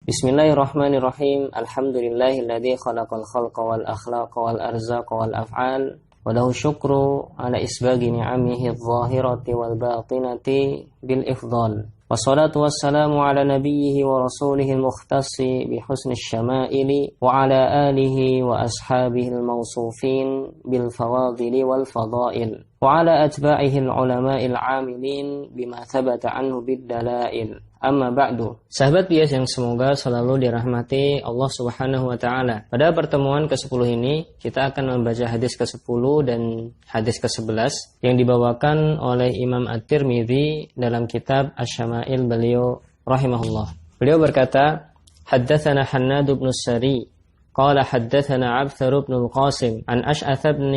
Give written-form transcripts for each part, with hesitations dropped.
Bismillahirrahmanirrahim. Alhamdulillahilladzi khalaqal khalqa wal akhlaqa wal arzaqa wal af'al wa lahu syukru ala isbagi ni'amihi adh-dhahirati wal batinati bil ifdal. Wassalatu wassalamu ala nabiyhi wa rasulihi al-mukhtassi bi husni syama'ili wa ala alihi wa ashabihi al-mawsufin bil fawadili wal fadail wa ala atba'ihi al-ulama'il 'amilin bima thabata anhu bid dalail. Amma ba'du. Sahabat bias yang semoga selalu dirahmati Allah Subhanahu wa taala. Pada pertemuan ke-10 ini kita akan membaca hadis ke-10 dan hadis ke-11 yang dibawakan oleh Imam At-Tirmidzi dalam kitab Asy-Syama'il beliau rahimahullah. Beliau berkata, "Haddatsana Hannad bin Sari, qala haddatsana Abthar bin Al-Qasim an Ash'ath bin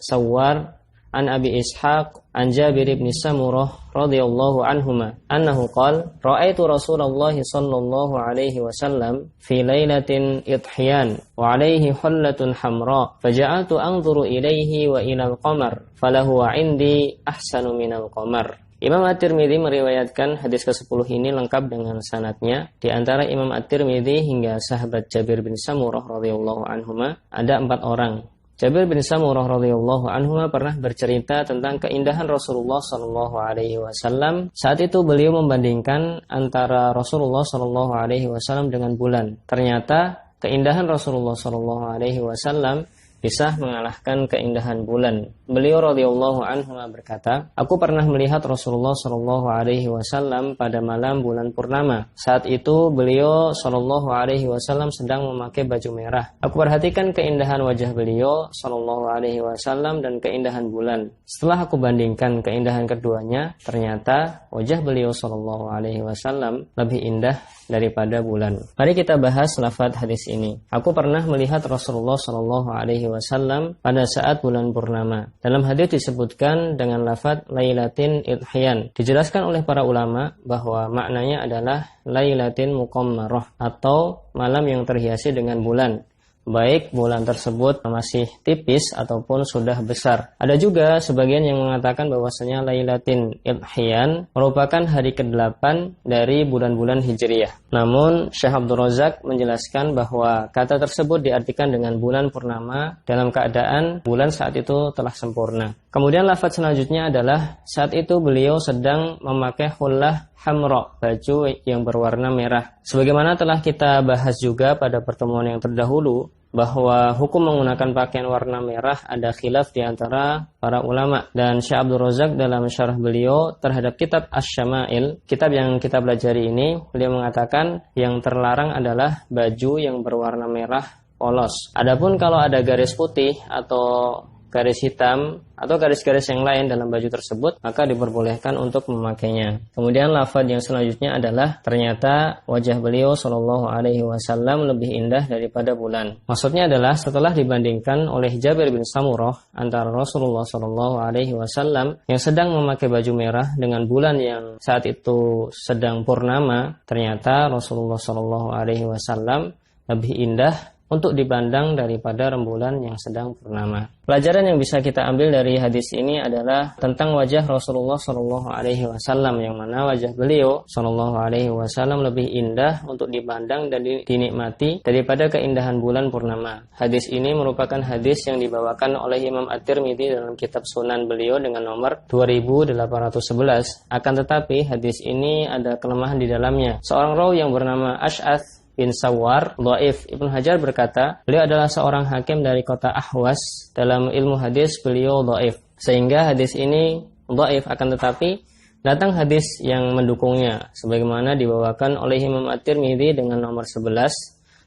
Sawwar an Abi Ishaq an Jabir bin Samurah radhiyallahu anhuma annahu qala ra'aitu Rasulullah sallallahu alaihi wasallam fi lailatin idhiyan wa alaihi hullatun hamra faja'altu anzuru ilaihi wa ila al-qamar falahu 'indi ahsanu minal qamar." Imam At-Tirmidzi meriwayatkan hadis ke-10 ini lengkap dengan sanadnya. Di antara Imam At-Tirmidzi hingga sahabat Jabir bin Samurah radhiyallahu anhuma ada 4 orang. Jabir bin Samurah radhiyallahu anhu pernah bercerita tentang keindahan Rasulullah sallallahu alaihi wasallam. Saat itu beliau membandingkan antara Rasulullah sallallahu alaihi wasallam dengan bulan. Ternyata keindahan Rasulullah sallallahu alaihi wasallam bisa mengalahkan keindahan bulan. Beliau radhiyallahu anhu berkata, "Aku pernah melihat Rasulullah sallallahu alaihi wasallam pada malam bulan purnama. Saat itu beliau sallallahu alaihi wasallam sedang memakai baju merah. Aku perhatikan keindahan wajah beliau sallallahu alaihi wasallam dan keindahan bulan. Setelah aku bandingkan keindahan keduanya, ternyata wajah beliau sallallahu alaihi wasallam lebih indah daripada bulan." Mari kita bahas lafaz hadis ini. Aku pernah melihat Rasulullah sallallahu alaihi wasallam pada saat bulan purnama. Dalam hadis disebutkan dengan lafaz lailatin idhiyan. Dijelaskan oleh para ulama bahwa maknanya adalah lailatin muqammarah atau malam yang terhiasi dengan bulan. Baik bulan tersebut masih tipis ataupun sudah besar. Ada juga sebagian yang mengatakan bahwasanya Lailatin Idhiyan merupakan hari ke-8 dari bulan-bulan Hijriyah. Namun Syekh Abdul Razak menjelaskan bahwa kata tersebut diartikan dengan bulan purnama dalam keadaan bulan saat itu telah sempurna. Kemudian lafaz selanjutnya adalah saat itu beliau sedang memakai hullah hamra, baju yang berwarna merah. Sebagaimana telah kita bahas juga pada pertemuan yang terdahulu, bahwa hukum menggunakan pakaian warna merah ada khilaf di antara para ulama. Dan Syekh Abdul Razak dalam syarah beliau terhadap kitab Asy-Syama'il, kitab yang kita pelajari ini, beliau mengatakan yang terlarang adalah baju yang berwarna merah polos. Adapun kalau ada garis putih atau garis hitam atau garis-garis yang lain dalam baju tersebut, maka diperbolehkan untuk memakainya. Kemudian lafaz yang selanjutnya adalah ternyata wajah beliau sallallahu alaihi wasallam lebih indah daripada bulan. Maksudnya adalah setelah dibandingkan oleh Jabir bin Samurah antara Rasulullah sallallahu alaihi wasallam yang sedang memakai baju merah dengan bulan yang saat itu sedang purnama, ternyata Rasulullah sallallahu alaihi wasallam lebih indah untuk dipandang daripada rembulan yang sedang purnama. Pelajaran yang bisa kita ambil dari hadis ini adalah tentang wajah Rasulullah Shallallahu Alaihi Wasallam, yang mana wajah beliau Shallallahu Alaihi Wasallam lebih indah untuk dipandang dan dinikmati daripada keindahan bulan purnama. Hadis ini merupakan hadis yang dibawakan oleh Imam At-Tirmidzi dalam kitab Sunan beliau dengan nomor 2811. Akan tetapi hadis ini ada kelemahan di dalamnya. Seorang rawi yang bernama Ash'ath bin Sawwar dhaif. Ibnu Hajar berkata, beliau adalah seorang hakim dari kota Ahwas. Dalam ilmu hadis beliau dhaif, sehingga hadis ini dhaif. Akan tetapi datang hadis yang mendukungnya, sebagaimana dibawakan oleh Imam At-Tirmidzi dengan nomor 11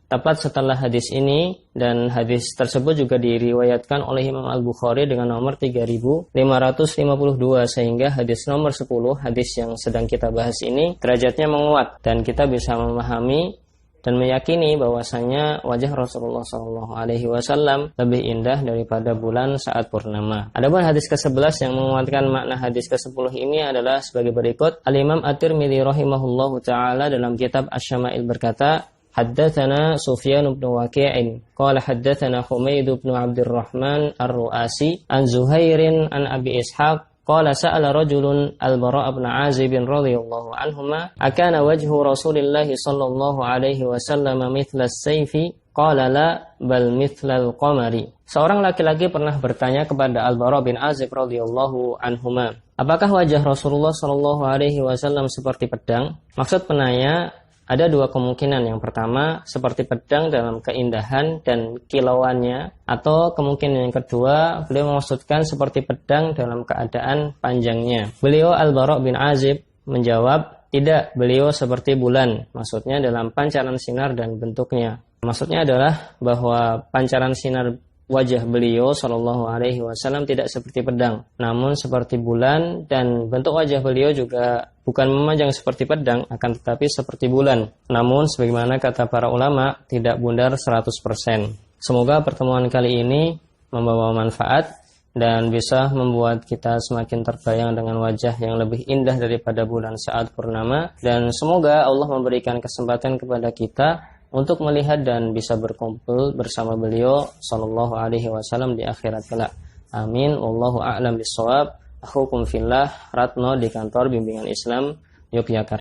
tepat setelah hadis ini, dan hadis tersebut juga diriwayatkan oleh Imam Al-Bukhari dengan nomor 3552, sehingga hadis nomor 10, hadis yang sedang kita bahas ini, derajatnya menguat dan kita bisa memahami dan meyakini bahwasanya wajah Rasulullah SAW lebih indah daripada bulan saat purnama. Adapun hadis ke-11 yang menguatkan makna hadis ke-10 ini adalah sebagai berikut. Al-Imam At-Tirmidzi rahimahullahu ta'ala dalam kitab Asy-Syama'il berkata, Haddatsana Sufyan bin Waqi'in qala haddatsana Humaid bin Abdurrahman Ar-Ru'asi an Zuhairin an Abi Ishaq qala sa'ala rajulun al-Bara' bin 'Azib radhiyallahu anhuma akana wajhu Rasulillah sallallahu alaihi wasallam mithla as-sayfi qala la bal mithla al-qamari. Seorang laki-laki pernah bertanya kepada Al-Bara' bin 'Azib radhiyallahu anhuma, apakah wajah Rasulullah sallallahu alaihi wasallam seperti pedang? Maksud penanya ada dua kemungkinan. Yang pertama, seperti pedang dalam keindahan dan kilauannya, atau kemungkinan yang kedua, beliau maksudkan seperti pedang dalam keadaan panjangnya. Beliau Al-Bara' bin 'Azib menjawab, tidak, beliau seperti bulan, maksudnya dalam pancaran sinar dan bentuknya. Maksudnya adalah bahwa pancaran sinar wajah beliau Shallallahu Alaihi Wasallam tidak seperti pedang, namun seperti bulan, dan bentuk wajah beliau juga bukan memanjang seperti pedang, akan tetapi seperti bulan. Namun sebagaimana kata para ulama, tidak bundar 100%. Semoga pertemuan kali ini membawa manfaat dan bisa membuat kita semakin terbayang dengan wajah yang lebih indah daripada bulan saat purnama, dan semoga Allah memberikan kesempatan kepada kita untuk melihat dan bisa berkumpul bersama beliau sallallahu alaihi wasallam di akhirat kelak. Amin. Wallahu a'lam bishawab. Akhukum fillah, Ratno di kantor Bimbingan Islam Yogyakarta.